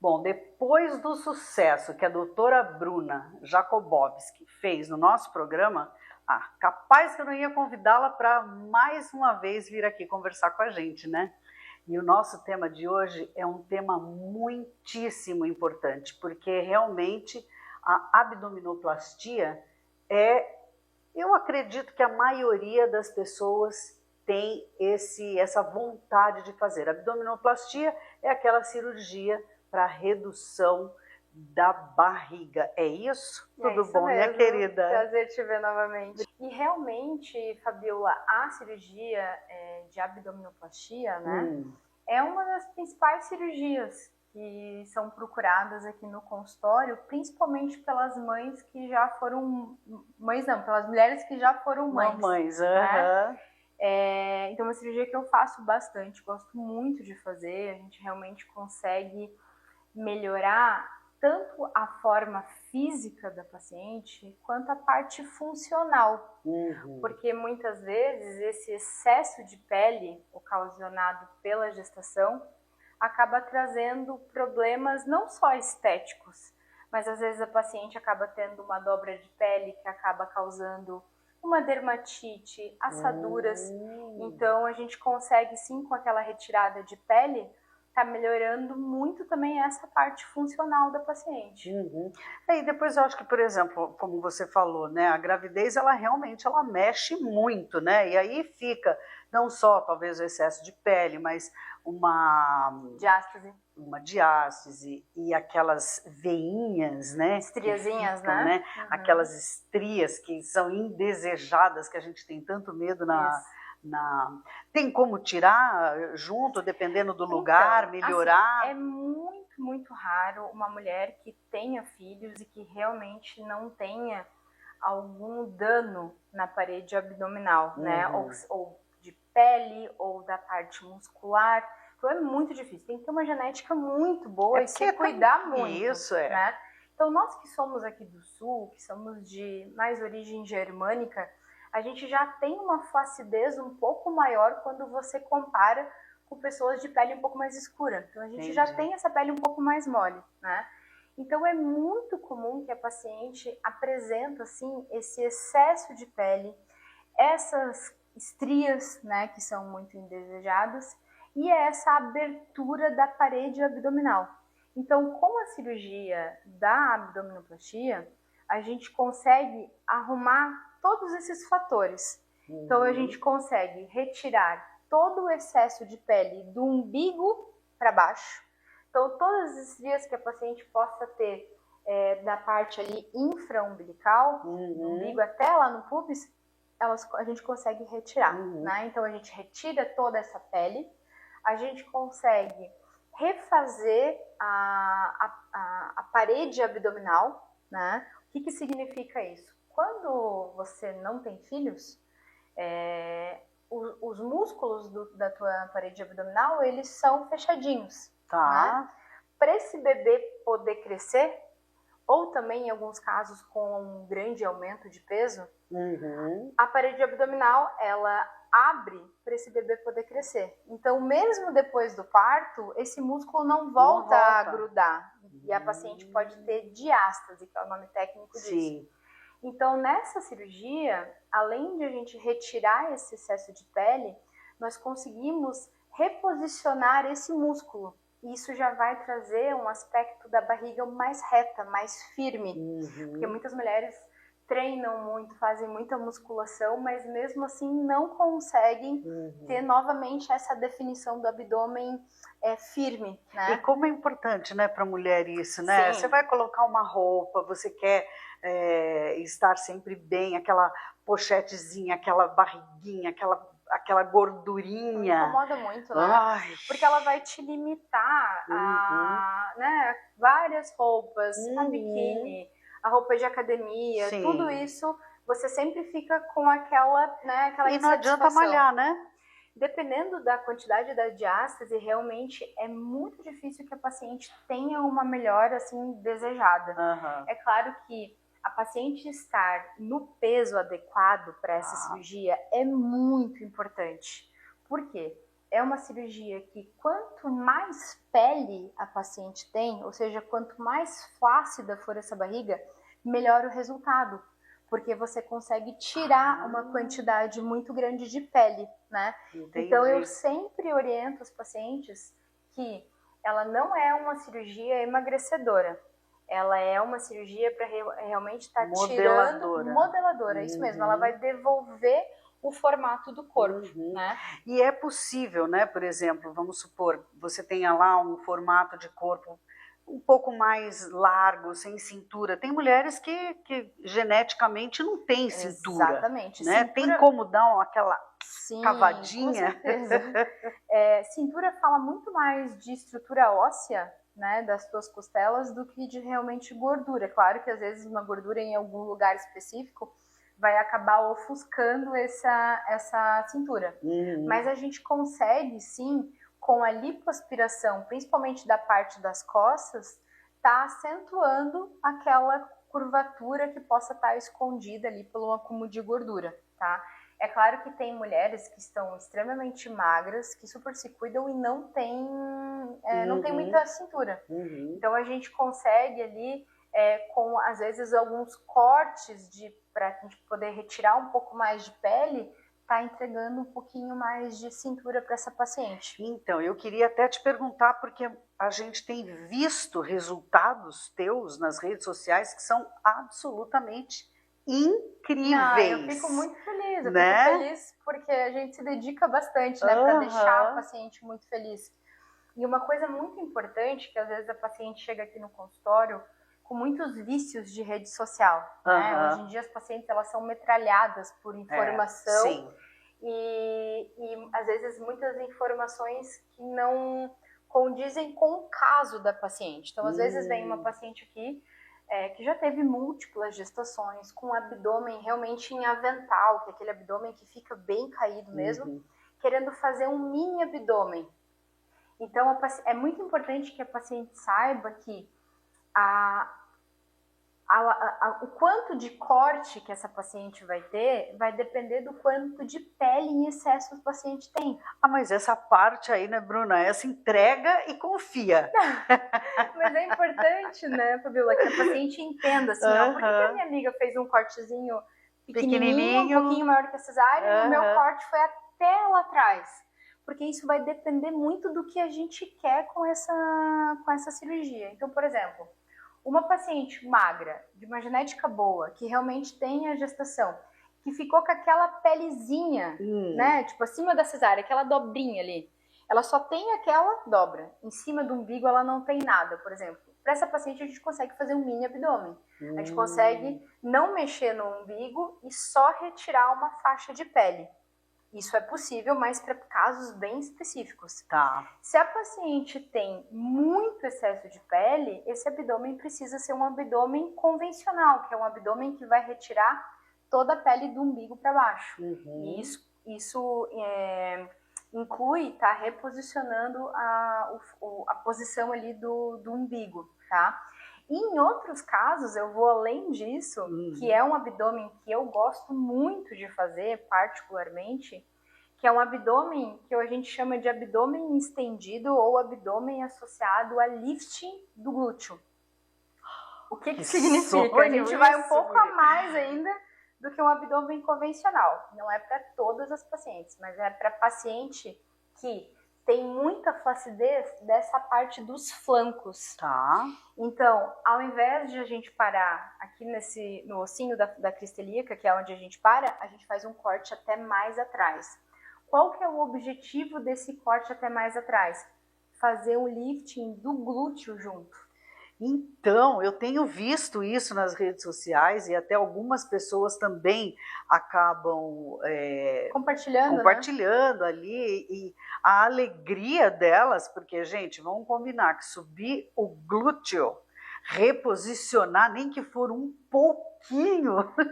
Bom, depois do sucesso que a doutora Bruna Jakobowski fez no nosso programa, capaz que eu não ia convidá-la para mais uma vez vir aqui conversar com a gente, né? E o nosso tema de hoje é um tema muitíssimo importante, porque realmente a abdominoplastia eu acredito que a maioria das pessoas tem essa vontade de fazer. A abdominoplastia é aquela cirurgia para redução da barriga. É isso? Tudo isso bom, mesmo. Minha querida? Prazer te ver novamente. E realmente, Fabiola, a cirurgia de abdominoplastia, né, é uma das principais cirurgias que são procuradas aqui no consultório, principalmente pelas mães que já foram... Mães não, pelas mulheres que já foram mães. Mamães, né? Então é uma cirurgia que eu faço bastante, gosto muito de fazer, a gente realmente consegue melhorar tanto a forma física da paciente quanto a parte funcional, porque muitas vezes esse excesso de pele ocasionado pela gestação acaba trazendo problemas não só estéticos, mas às vezes a paciente acaba tendo uma dobra de pele que acaba causando uma dermatite, assaduras. Então a gente consegue sim, com aquela retirada de pele, tá melhorando muito também essa parte funcional da paciente. E depois eu acho que, por exemplo, como você falou, né, a gravidez ela realmente mexe muito, né? E aí fica não só talvez o excesso de pele, mas uma diástase e aquelas veinhas, né? Estriazinhas, ficam, né? Aquelas estrias que são indesejadas, que a gente tem tanto medo Tem como tirar junto, dependendo do lugar, melhorar? Assim, é muito raro uma mulher que tenha filhos e que realmente não tenha algum dano na parede abdominal, né? Ou de pele, ou da parte muscular. Então é muito difícil. Tem que ter uma genética muito boa e se cuidar muito. Isso, né? Então nós que somos aqui do Sul, que somos de mais origem germânica, a gente já tem uma flacidez um pouco maior quando você compara com pessoas de pele um pouco mais escura. Então a gente já tem essa pele um pouco mais mole, né? Então é muito comum que a paciente apresenta assim esse excesso de pele, essas estrias, né, que são muito indesejadas, e essa abertura da parede abdominal. Então, com a cirurgia da abdominoplastia, a gente consegue arrumar todos esses fatores. Então a gente consegue retirar todo o excesso de pele do umbigo para baixo. Então todas as estrias que a paciente possa ter da parte ali infraumbilical, do umbigo até lá no pubis, a gente consegue retirar. Né? Então a gente retira toda essa pele, a gente consegue refazer a parede abdominal, né? O que significa isso? Quando você não tem filhos, os músculos da tua parede abdominal, eles são fechadinhos. Né? Para esse bebê poder crescer, ou também em alguns casos com um grande aumento de peso, a parede abdominal, ela abre para esse bebê poder crescer. Então, mesmo depois do parto, esse músculo não volta a grudar. E a paciente pode ter diástase, que é o nome técnico disso. Então, nessa cirurgia, além de a gente retirar esse excesso de pele, nós conseguimos reposicionar esse músculo. E isso já vai trazer um aspecto da barriga mais reta, mais firme. Porque muitas mulheres treinam muito, fazem muita musculação, mas mesmo assim não conseguem ter novamente essa definição do abdômen firme, né? E como é importante, né, para a mulher isso, né? Sim. Você vai colocar uma roupa, você quer estar sempre bem, aquela pochetezinha, aquela barriguinha, aquela gordurinha. Incomoda muito, né? Porque ela vai te limitar a várias roupas, a biquíni, a roupa de academia, tudo isso, você sempre fica com aquela insatisfação. E não adianta malhar, né? Dependendo da quantidade da diástase, realmente é muito difícil que a paciente tenha uma melhora assim desejada. É claro que a paciente estar no peso adequado para essa cirurgia é muito importante. Por quê? é uma cirurgia que quanto mais pele a paciente tem, ou seja, quanto mais flácida for essa barriga, melhor o resultado, porque você consegue tirar uma quantidade muito grande de pele, né? Entendi. Então eu sempre oriento os pacientes que ela não é uma cirurgia emagrecedora, ela é uma cirurgia para realmente estar tirando... Modeladora, isso mesmo, ela vai devolver o formato do corpo, né? E é possível, né? Por exemplo, vamos supor, você tenha lá um formato de corpo um pouco mais largo, sem cintura. Tem mulheres que geneticamente não têm cintura. Exatamente. Né? Cintura... Tem como dar aquela cavadinha? Com certeza. Cintura fala muito mais de estrutura óssea, né, das tuas costelas, do que de realmente gordura. Claro que às vezes uma gordura em algum lugar específico vai acabar ofuscando essa cintura. Mas a gente consegue, sim, com a lipoaspiração, principalmente da parte das costas, tá acentuando aquela curvatura que possa estar escondida ali pelo acúmulo de gordura, tá? É claro que tem mulheres que estão extremamente magras, que super se cuidam e não tem muita cintura. Então a gente consegue ali, com às vezes alguns cortes para a gente poder retirar um pouco mais de pele, tá entregando um pouquinho mais de cintura para essa paciente. Então, eu queria até te perguntar, porque a gente tem visto resultados teus nas redes sociais que são absolutamente incríveis. Eu fico muito feliz, fico feliz porque a gente se dedica bastante, né, para deixar a paciente muito feliz. E uma coisa muito importante, que às vezes a paciente chega aqui no consultório com muitos vícios de rede social, né? Hoje em dia as pacientes, elas são metralhadas por informação, e às vezes muitas informações que não condizem com o caso da paciente. Então às vezes vem uma paciente aqui que já teve múltiplas gestações, com abdômen realmente em avental, que é aquele abdômen que fica bem caído mesmo, querendo fazer um mini abdômen. Então é muito importante que a paciente saiba que o quanto de corte que essa paciente vai ter vai depender do quanto de pele em excesso o paciente tem. Mas essa parte aí, né, Bruna? Essa entrega e confia. Mas é importante, né, Fabiola, que a paciente entenda assim, por que a minha amiga fez um cortezinho pequenininho, um pouquinho maior que a cesárea, e o meu corte foi até lá atrás. Porque isso vai depender muito do que a gente quer com essa cirurgia. Então, por exemplo, uma paciente magra, de uma genética boa, que realmente tem a gestação, que ficou com aquela pelezinha, né, tipo acima da cesárea, aquela dobrinha ali, ela só tem aquela dobra. Em cima do umbigo ela não tem nada, por exemplo. Para essa paciente a gente consegue fazer um mini abdômen. A gente consegue não mexer no umbigo e só retirar uma faixa de pele. Isso é possível, mas para casos bem específicos. Tá. Se a paciente tem muito excesso de pele, esse abdômen precisa ser um abdômen convencional, que é um abdômen que vai retirar toda a pele do umbigo para baixo. E isso inclui tá reposicionando a posição ali do umbigo, tá? E em outros casos, eu vou além disso, que é um abdômen que eu gosto muito de fazer, particularmente, que é um abdômen que a gente chama de abdômen estendido ou abdômen associado a lifting do glúteo. O que significa? A gente vai um pouco a mais ainda do que um abdômen convencional. Não é para todas as pacientes, mas é para paciente que tem muita flacidez dessa parte dos flancos. Tá. Então, ao invés de a gente parar aqui no ossinho da crista ilíaca, que é onde a gente para, a gente faz um corte até mais atrás. Qual que é o objetivo desse corte até mais atrás? Fazer um lifting do glúteo junto. Então, eu tenho visto isso nas redes sociais e até algumas pessoas também acabam compartilhando né? Ali, e a alegria delas, porque, gente, vamos combinar que subir o glúteo, reposicionar, nem que for um pouquinho,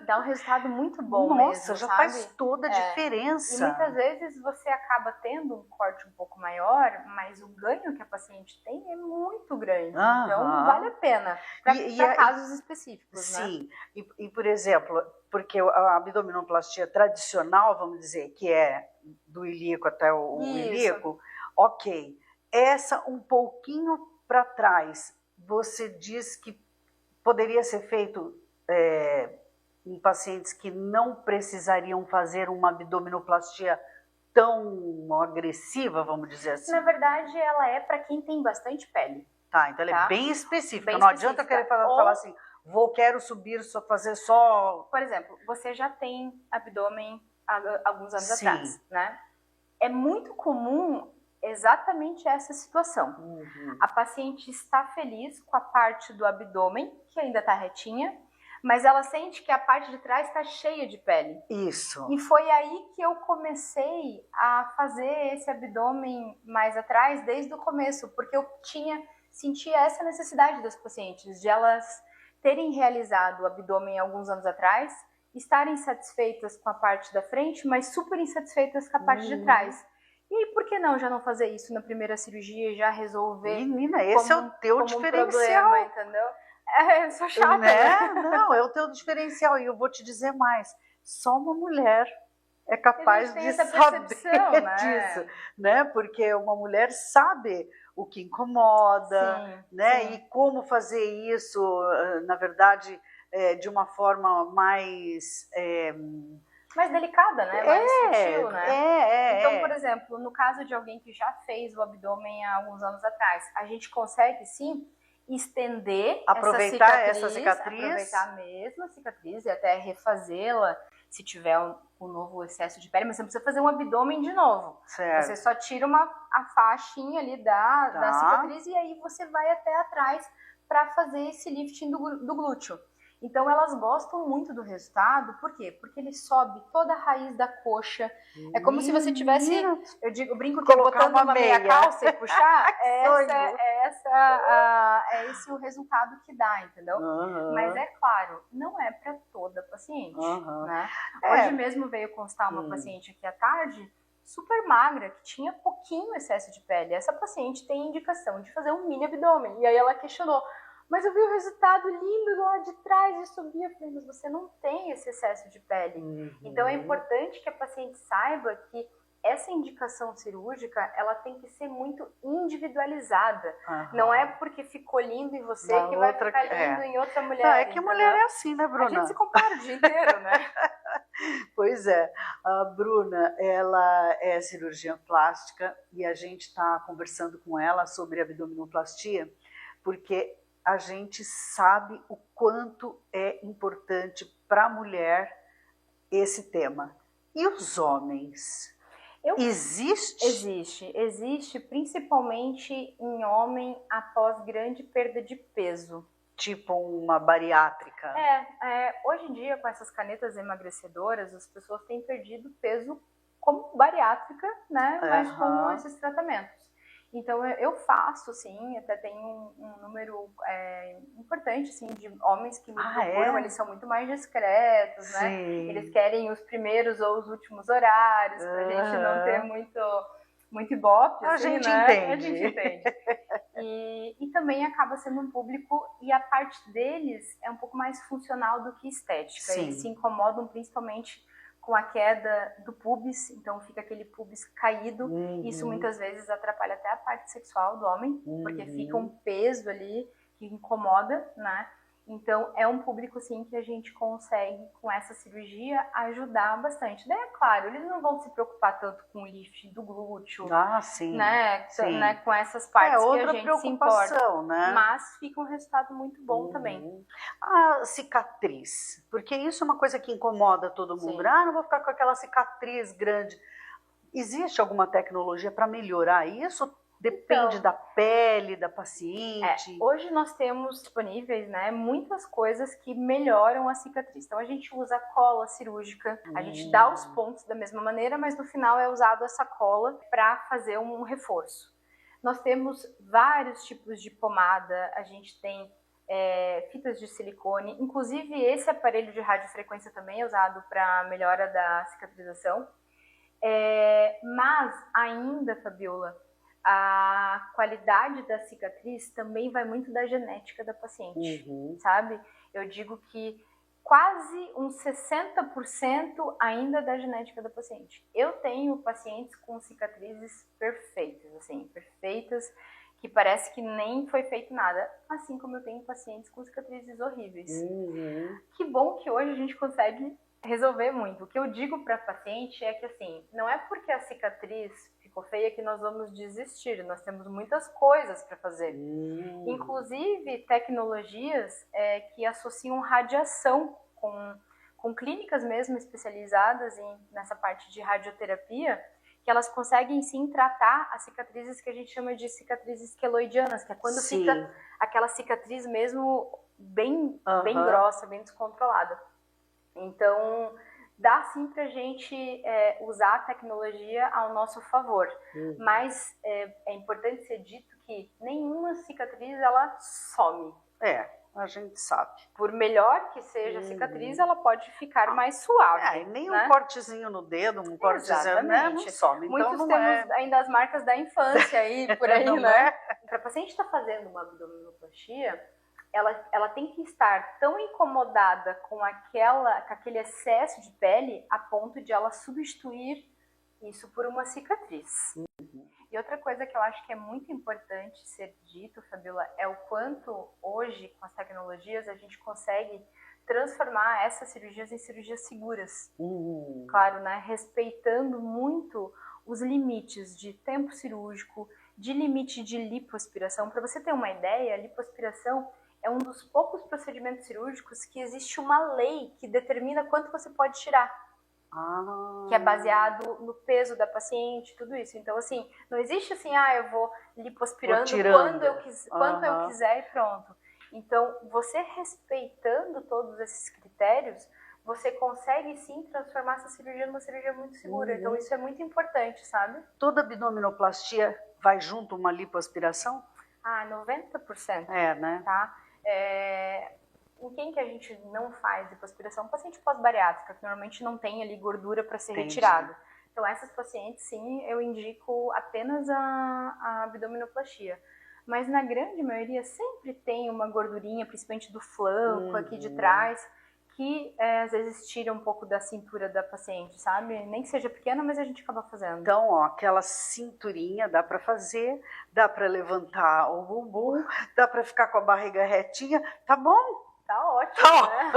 dá um resultado muito bom. Nossa, mesmo, já sabe? Faz toda a diferença. E muitas vezes você acaba tendo um corte um pouco maior, mas o ganho que a paciente tem é muito grande. Então, vale a pena para casos específicos. Sim, né? E por exemplo, porque a abdominoplastia tradicional, vamos dizer, que é do ilíaco até o Isso. ilíaco, ok. Essa um pouquinho para trás, você diz que poderia ser feito em pacientes que não precisariam fazer uma abdominoplastia tão agressiva, vamos dizer assim? Na verdade, ela é para quem tem bastante pele. Tá, então ela tá? é bem específica. Bem não específica. Adianta querer falar assim, quero subir, fazer só... Por exemplo, você já tem abdômen há alguns anos Sim. atrás, né? É muito comum exatamente essa situação. Uhum. A paciente está feliz com a parte do abdômen, que ainda está retinha, mas ela sente que a parte de trás está cheia de pele. Isso. E foi aí que eu comecei a fazer esse abdômen mais atrás desde o começo, porque eu sentia essa necessidade das pacientes, de elas terem realizado o abdômen alguns anos atrás, estarem satisfeitas com a parte da frente, mas super insatisfeitas com a parte de trás. E aí, por que não já não fazer isso na primeira cirurgia e já resolver? Menina, esse é o teu diferencial. Problema, entendeu? Eu sou chata, né? Não, é o teu diferencial. E eu vou te dizer mais, só uma mulher é capaz de saber disso, né? Porque uma mulher sabe o que incomoda, sim, né? Sim. E como fazer isso, na verdade, de uma forma mais delicada, né? Mais sutil, né? Então, por exemplo, no caso de alguém que já fez o abdômen há alguns anos atrás, a gente consegue sim estender aproveitar essa cicatriz, aproveitar a mesma cicatriz e até refazê-la se tiver um novo excesso de pele, mas você não precisa fazer um abdômen de novo. Certo. Você só tira a faixinha ali da cicatriz e aí você vai até atrás para fazer esse lifting do glúteo. Então, elas gostam muito do resultado, por quê? Porque ele sobe toda a raiz da coxa. É como se você tivesse, eu brinco que botando uma meia calça e puxar, é esse o resultado que dá, entendeu? Uhum. Mas é claro, não é para toda paciente, né? Hoje mesmo veio constar uma paciente aqui à tarde, super magra, que tinha pouquinho excesso de pele. Essa paciente tem indicação de fazer um mini abdômen. E aí ela questionou, mas eu vi o resultado lindo lá de trás e subia. Eu falei, mas você não tem esse excesso de pele. Então é importante que a paciente saiba que essa indicação cirúrgica, ela tem que ser muito individualizada. Não é porque ficou lindo em você que vai ficar lindo em outra mulher. Não, é que mulher é assim, né, Bruna? A gente se compara o dia inteiro, né? Pois é. A Bruna, ela é cirurgiã plástica e a gente está conversando com ela sobre abdominoplastia, porque a gente sabe o quanto é importante para a mulher esse tema. E os homens? Existe, principalmente em homem após grande perda de peso. Tipo uma bariátrica. Hoje em dia, com essas canetas emagrecedoras, as pessoas têm perdido peso como bariátrica, né? Mas com esses tratamentos. Então, eu faço, sim, até tem um número importante, assim, de homens que me procuram, eles são muito mais discretos, né? Eles querem os primeiros ou os últimos horários, pra gente não ter muito ibope, assim, gente né? Entende. A gente entende. E também acaba sendo um público, e a parte deles é um pouco mais funcional do que estética. Sim. Eles se incomodam principalmente com a queda do pubis, então fica aquele pubis caído. Isso muitas vezes atrapalha até a parte sexual do homem, porque fica um peso ali que incomoda, né? Então é um público sim que a gente consegue com essa cirurgia ajudar bastante. Daí é claro, eles não vão se preocupar tanto com o lift do glúteo, né? Com essas partes que a gente se importa, né? Mas fica um resultado muito bom também. A cicatriz, porque isso é uma coisa que incomoda todo mundo. Não vou ficar com aquela cicatriz grande. Existe alguma tecnologia para melhorar isso? Depende da pele, da paciente. Hoje nós temos disponíveis, né, muitas coisas que melhoram a cicatriz. Então a gente usa cola cirúrgica, a gente dá os pontos da mesma maneira, mas no final é usado essa cola para fazer um reforço. Nós temos vários tipos de pomada, a gente tem fitas de silicone, inclusive esse aparelho de radiofrequência também é usado para melhora da cicatrização. Mas ainda, Fabiola, a qualidade da cicatriz também vai muito da genética da paciente, sabe? Eu digo que quase uns 60% ainda da genética da paciente. Eu tenho pacientes com cicatrizes perfeitas, assim, perfeitas, que parece que nem foi feito nada, assim como eu tenho pacientes com cicatrizes horríveis. Que bom que hoje a gente consegue resolver muito. O que eu digo para paciente é que, assim, não é porque a cicatriz ficou feia que nós vamos desistir, nós temos muitas coisas para fazer. Inclusive tecnologias que associam radiação com clínicas mesmo especializadas nessa parte de radioterapia, que elas conseguem sim tratar as cicatrizes que a gente chama de cicatrizes queloidianas, que é quando fica aquela cicatriz mesmo bem grossa, bem descontrolada. Então, dá sim pra gente usar a tecnologia ao nosso favor, mas é importante ser dito que nenhuma cicatriz ela some. A gente sabe. Por melhor que seja a cicatriz, ela pode ficar mais suave. E nem um cortezinho no dedo, um cortezinho, né, não some. Então, muitos temos ainda as marcas da infância aí, por aí, né? Para a paciente estar fazendo uma abdominoplastia, ela tem que estar tão incomodada com aquele excesso de pele a ponto de ela substituir isso por uma cicatriz. E outra coisa que eu acho que é muito importante ser dito, Fabiola, é o quanto hoje, com as tecnologias, a gente consegue transformar essas cirurgias em cirurgias seguras. Claro, né? Respeitando muito os limites de tempo cirúrgico, de limite de lipoaspiração. Para você ter uma ideia, a lipoaspiração é um dos poucos procedimentos cirúrgicos que existe uma lei que determina quanto você pode tirar. Que é baseado no peso da paciente, tudo isso. Então, assim, não existe assim, eu vou lipoaspirando quando eu quiser e pronto. Então, você respeitando todos esses critérios, você consegue sim transformar essa cirurgia numa cirurgia muito segura. Então, isso é muito importante, sabe? Toda abdominoplastia vai junto uma lipoaspiração? 90%. Né? Tá? Em quem que a gente não faz lipoaspiração? Paciente pós-bariátrica, que normalmente não tem ali gordura para ser retirado. Então, essas pacientes, sim, eu indico apenas a abdominoplastia. Mas na grande maioria sempre tem uma gordurinha, principalmente do flanco, aqui de trás, que às vezes tira um pouco da cintura da paciente, sabe? Nem que seja pequena, mas a gente acaba fazendo. Então, aquela cinturinha dá para fazer, dá para levantar o bumbum, dá para ficar com a barriga retinha, tá bom? Tá ótimo, né?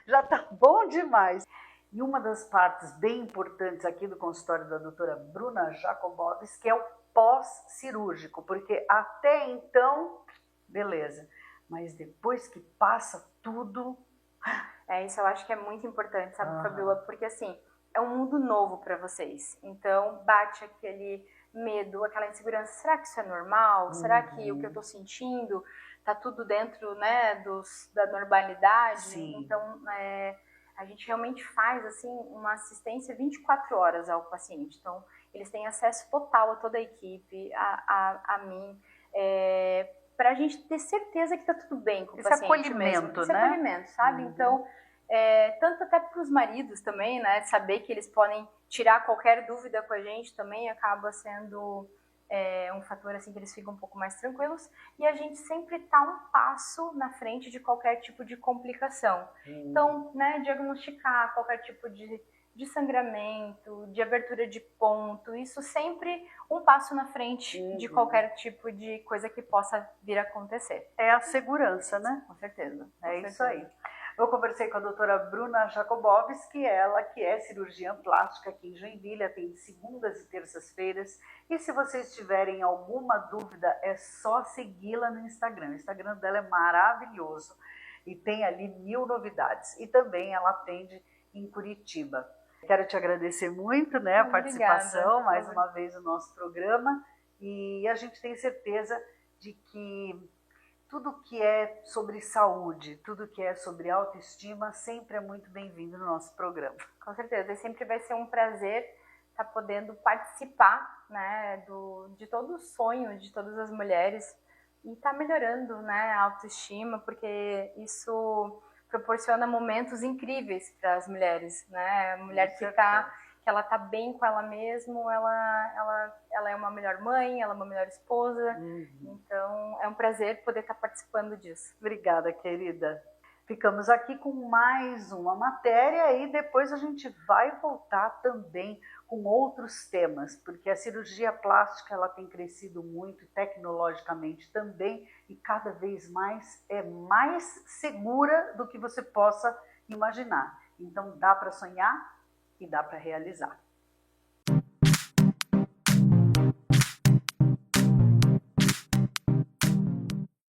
Já tá bom demais. E uma das partes bem importantes aqui do consultório da doutora Bruna Jacobowski, que é o pós-cirúrgico, porque até então, beleza, mas depois que passa tudo... Isso eu acho que é muito importante, sabe, Fabiola? Porque assim, é um mundo novo para vocês. Então, bate aquele medo, aquela insegurança. Será que isso é normal? Será que o que eu tô sentindo tá tudo dentro, né, da normalidade? Sim. Então, a gente realmente faz, assim, uma assistência 24 horas ao paciente. Então, eles têm acesso total a toda a equipe, a mim, para a gente ter certeza que tá tudo bem com o paciente acolhimento, mesmo. Esse né? acolhimento, sabe? Então, tanto até para os maridos também, né? Saber que eles podem tirar qualquer dúvida com a gente também acaba sendo um fator assim que eles ficam um pouco mais tranquilos, e a gente sempre está um passo na frente de qualquer tipo de complicação. Então, né, diagnosticar qualquer tipo de sangramento, de abertura de ponto, isso sempre um passo na frente de qualquer tipo de coisa que possa vir a acontecer. É a segurança, né? Com certeza. Isso aí. Eu conversei com a doutora Bruna Jacobowski, ela que é cirurgiã plástica aqui em Joinville, atende segundas e terças-feiras. E se vocês tiverem alguma dúvida, é só segui-la no Instagram. O Instagram dela é maravilhoso e tem ali 1000 novidades. E também ela atende em Curitiba. Quero te agradecer muito, né, a participação, mais uma vez no nosso programa. E a gente tem certeza de que tudo que é sobre saúde, tudo que é sobre autoestima, sempre é muito bem-vindo no nosso programa. Com certeza, e sempre vai ser um prazer estar podendo participar, né, de todo o sonho de todas as mulheres e estar melhorando, né, a autoestima, porque isso proporciona momentos incríveis para as mulheres, né? A mulher que ela tá bem com ela mesma, ela é uma melhor mãe, ela é uma melhor esposa. Então, é um prazer poder estar participando disso. Obrigada, querida. Ficamos aqui com mais uma matéria e depois a gente vai voltar também com outros temas, porque a cirurgia plástica ela tem crescido muito tecnologicamente também e cada vez mais é mais segura do que você possa imaginar. Então dá para sonhar e dá para realizar.